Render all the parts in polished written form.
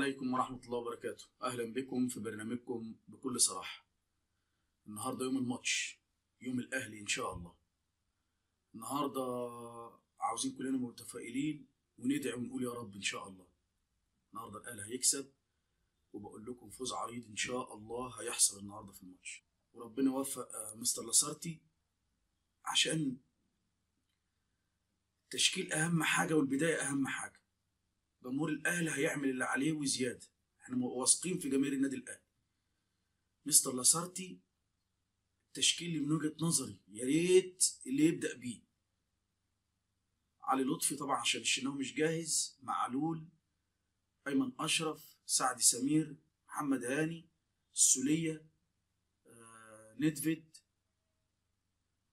عليكم ورحمة الله وبركاته. أهلا بكم في برنامجكم بكل صراحة. النهاردة يوم الماتش، يوم الأهلي إن شاء الله. النهاردة عاوزين كلنا متفائلين وندعي ونقول يا رب إن شاء الله. النهاردة الأهلي هيكسب، وبقول لكم فوز عريض إن شاء الله هيحصل النهاردة في الماتش، وربنا يوفق مستر لاسارتي، عشان التشكيل أهم حاجة والبداية أهم حاجة. جمهور الأهلي هيعمل اللي عليه وزيادة، احنا واثقين في جماهير النادي الأهلي. مستر لاسارتي التشكيل اللي من وجهة نظري يا ريت اللي يبدأ بيه علي لطفي طبعا عشان الشناوي مش جاهز، معلول، أيمن أشرف، سعد سمير، محمد هاني، السولية، ندفيد،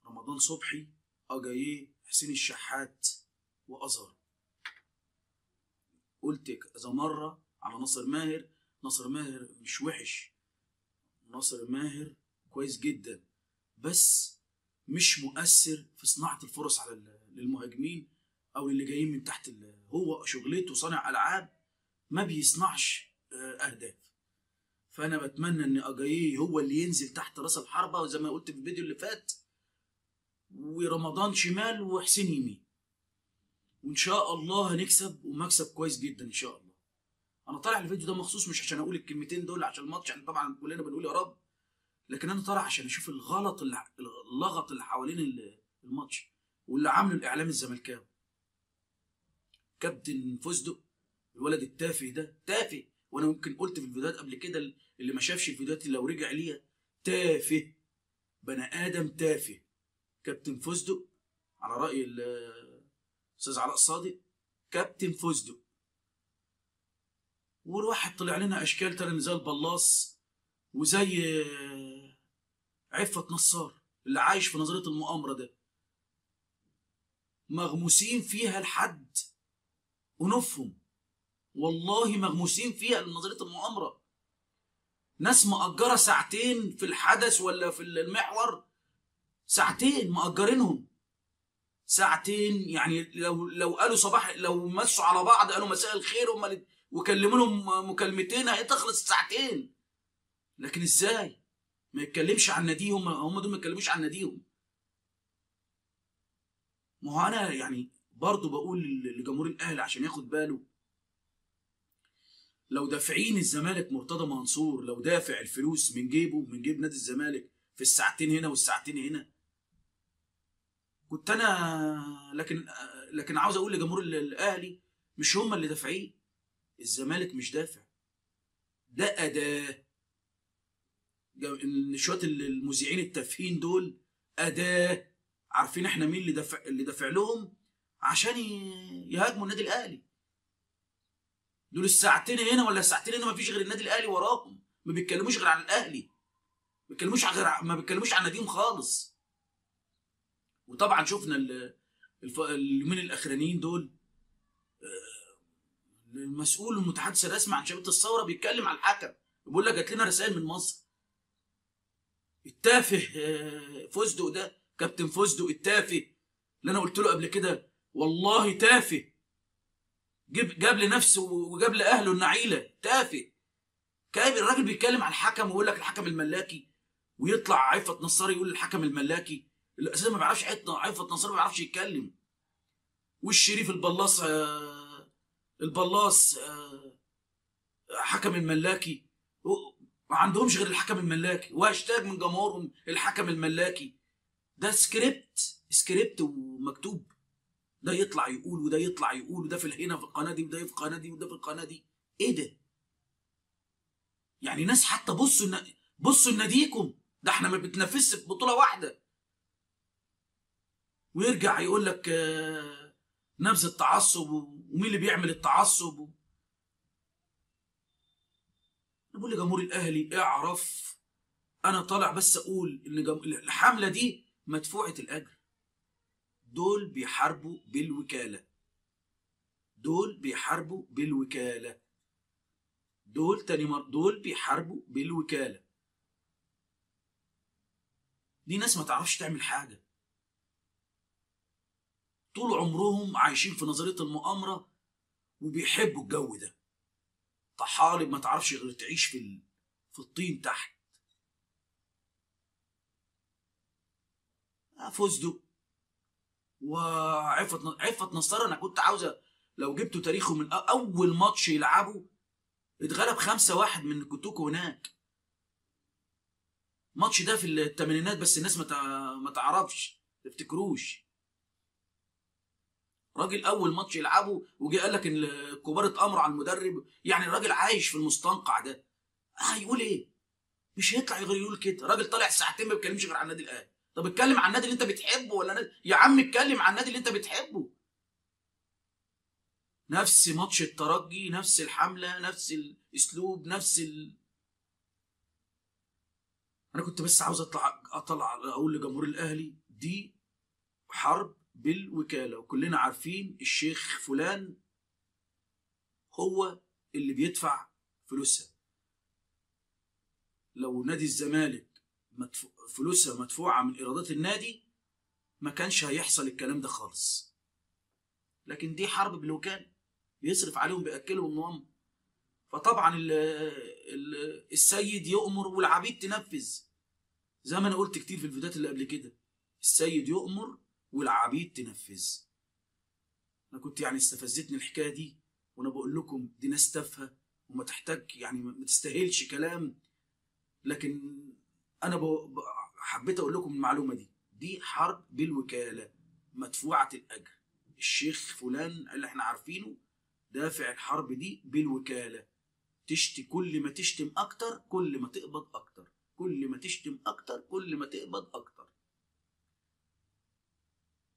رمضان صبحي، أجاييه، حسين الشحات، وأزهر. قلت كذا مرة على ناصر ماهر، ناصر ماهر مش وحش، ناصر ماهر كويس جدا، بس مش مؤثر في صناعة الفرص على للمهاجمين أو اللي جايين من تحت. هو شغلته صانع ألعاب، ما بيصنعش أهداف. فأنا بتمنى إن أجاييه هو اللي ينزل تحت راس الحربة، وزي ما قلت في الفيديو اللي فات، ورمضان شمال وحسين يمين، وإن شاء الله هنكسب ومكسب كويس جدا إن شاء الله. أنا طالع الفيديو ده مخصوص مش عشان أقول الكلمتين دول عشان الماتش، احنا طبعا كلنا بنقول يا رب، لكن أنا طالع عشان أشوف اللغط اللي حوالين الماتش واللي عامله الإعلام الزملكاوي. كابتن فوزدو الولد التافه ده تافه، وانا ممكن قلت في الفيديوهات قبل كده، اللي ما شافش الفيديوهات لو رجع ليها، تافه، بني ادم تافه. كابتن فوزدو على راي الاستاذ علاء صادق، كابتن فوزدو. والواحد طلع لنا اشكال تانية زي البلاص وزي عفت نصار اللي عايش في نظريه المؤامره ده، مغموسين فيها لحد ونفهم، والله مغموسين فيها لنظريه المؤامره. ناس مأجرة ساعتين في الحدث ولا في المحور، ساعتين مأجرينهم، ساعتين. يعني لو قالوا صباح، لو مسوا على بعض قالوا مساء الخير هم وكلموا لهم مكالمتين هتخلص ساعتين. لكن ازاي ما يتكلمش عن ناديهم؟ هم دول ما يتكلموش عن ناديهم. ما هو انا يعني برضو بقول لجمهور الاهلي عشان ياخد باله، لو دافعين الزمالك مرتضى منصور، لو دافع الفلوس من جيبه من جيب نادي الزمالك في الساعتين هنا والساعتين هنا، كنت انا. لكن عاوز اقول لجمهور الاهلي مش هم اللي دافعين، الزمالك مش دافع، ده اداه. شويه المذيعين التافهين دول اداه، عارفين احنا مين اللي دافع لهم عشان يهاجموا النادي الاهلي. دول الساعتين هنا ولا الساعتين هنا ما فيش غير النادي الاهلي وراهم، ما بيتكلموش غير عن الاهلي، ما بيتكلموش عن ناديهم خالص. وطبعا شفنا اليومين الاخرانيين دول، المسؤول المتحدث الرسمي عن شبكه الثوره بيتكلم عن الحكم، بيقول لك جات لنا رسائل من مصر. التافه فوزدو ده، كابتن فوزدو التافه اللي انا قلت له قبل كده والله تافه، جاب لنفسه وجاب لاهله النعيله، تافه. كايب الراجل بيتكلم عن الحكم ويقول لك الحكم الملاكي، ويطلع عفت نصار يقول الحكم الملاكي اللي اساسا ما بيعرفش. عفت نصار ما بيعرفش يتكلم. والشريف البلاص حكم الملاكي، ما عندهمش غير الحكم الملاكي، وهاشتاج من جمهورهم الحكم الملاكي. ده سكريبت ومكتوب، ده يطلع يقول وده يطلع يقول، وده في هنا في القناه دي، وده في القناه دي، وده في القناه دي. ايه ده؟ يعني ناس حتى بصوا لناديكم ده، احنا ما بنتنافسش في بطوله واحده، ويرجع يقول لك نبذ التعصب ومين اللي بيعمل التعصب. انا بقول لجمهور الاهلي اعرف، انا طالع بس اقول ان الحمله دي مدفوعه الاجر. دول بيحاربوا بالوكاله، دول بيحاربوا بالوكاله، دول تاني مرة دول بيحاربوا بالوكاله. دي ناس ما تعرفش تعمل حاجه، طول عمرهم عايشين في نظريه المؤامره وبيحبوا الجو ده. طحالب ما تعرفش غير تعيش في الطين تحت. فزدوا. عفت نصر انا كنت عاوزه لو جبتوا تاريخه من اول ماتش يلعبه اتغلب 5-1 من كوتوكو هناك. الماتش ده في الثمانينات بس الناس ما تعرفش تفتكروش. راجل اول ماتش يلعبه وجي قال لك ان الكبار اتامروا على المدرب، يعني الراجل عايش في المستنقع ده. هيقول ايه؟ مش هيطلع غير يقول كده. راجل طالع ساعتين ما بيتكلمش غير عن النادي الاهلي. طب اتكلم عن النادي اللي انت بتحبه ولا نادي؟ يا عم اتكلم عن النادي اللي انت بتحبه. نفس ماتش الترجي، نفس الحمله، نفس الاسلوب، انا كنت بس عاوز اطلع اقول لجمهور الاهلي دي حرب بالوكاله، وكلنا عارفين الشيخ فلان هو اللي بيدفع فلوسها. لو نادي الزمالك فلوسها مدفوعه من ايرادات النادي ما كانش هيحصل الكلام ده خالص. لكن دي حرب بالوكاله، بيصرف عليهم بياكلهم نوم. فطبعا السيد يؤمر والعبيد تنفذ. زي ما انا قلت كتير في الفيديوهات اللي قبل كده، السيد يؤمر والعبيد تنفذ. انا كنت يعني استفزتني الحكايه دي، وانا بقول لكم دي ناس تافهه وما تحتاج يعني ما تستاهلش كلام. لكن انا حبيت اقول لكم المعلومه دي حرب بالوكاله مدفوعه الاجر. الشيخ فلان اللي احنا عارفينه دافع الحرب دي بالوكاله. كل ما تشتم اكتر كل ما تقبض اكتر، كل ما تشتم اكتر كل ما تقبض اكتر.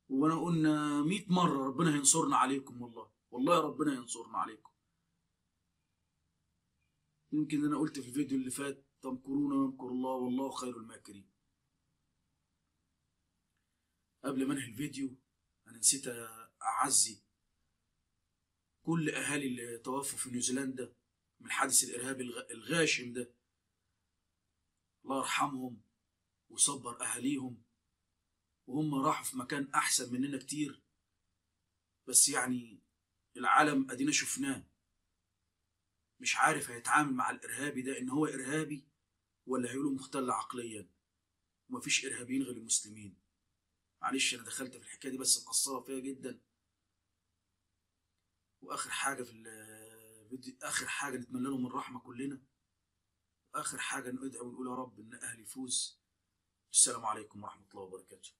وانا قلنا 100 مره ربنا هينصرنا عليكم، والله ربنا هينصرنا عليكم. يمكن انا قلت في الفيديو اللي فات تمكرون ويمكر الله والله خير الماكرين. قبل ما انهي الفيديو انا نسيت اعزي كل اهالي اللي توفوا في نيوزيلندا من الحادث الارهابي الغاشم ده. الله يرحمهم وصبر اهاليهم، وهم راحوا في مكان احسن مننا كتير. بس يعني العالم ادينا شفناه، مش عارف هيتعامل مع الارهابي ده ان هو ارهابي ولا هيقولوا مختل عقليا. ومفيش ارهابيين غير المسلمين. معلش انا دخلت في الحكايه دي بس مقصره فيها جدا. واخر حاجه في الفيديو، اخر حاجه نتمنى لهم الرحمه كلنا، واخر حاجه ندعو ونقول يا رب ان اهلي يفوز. السلام عليكم ورحمه الله وبركاته.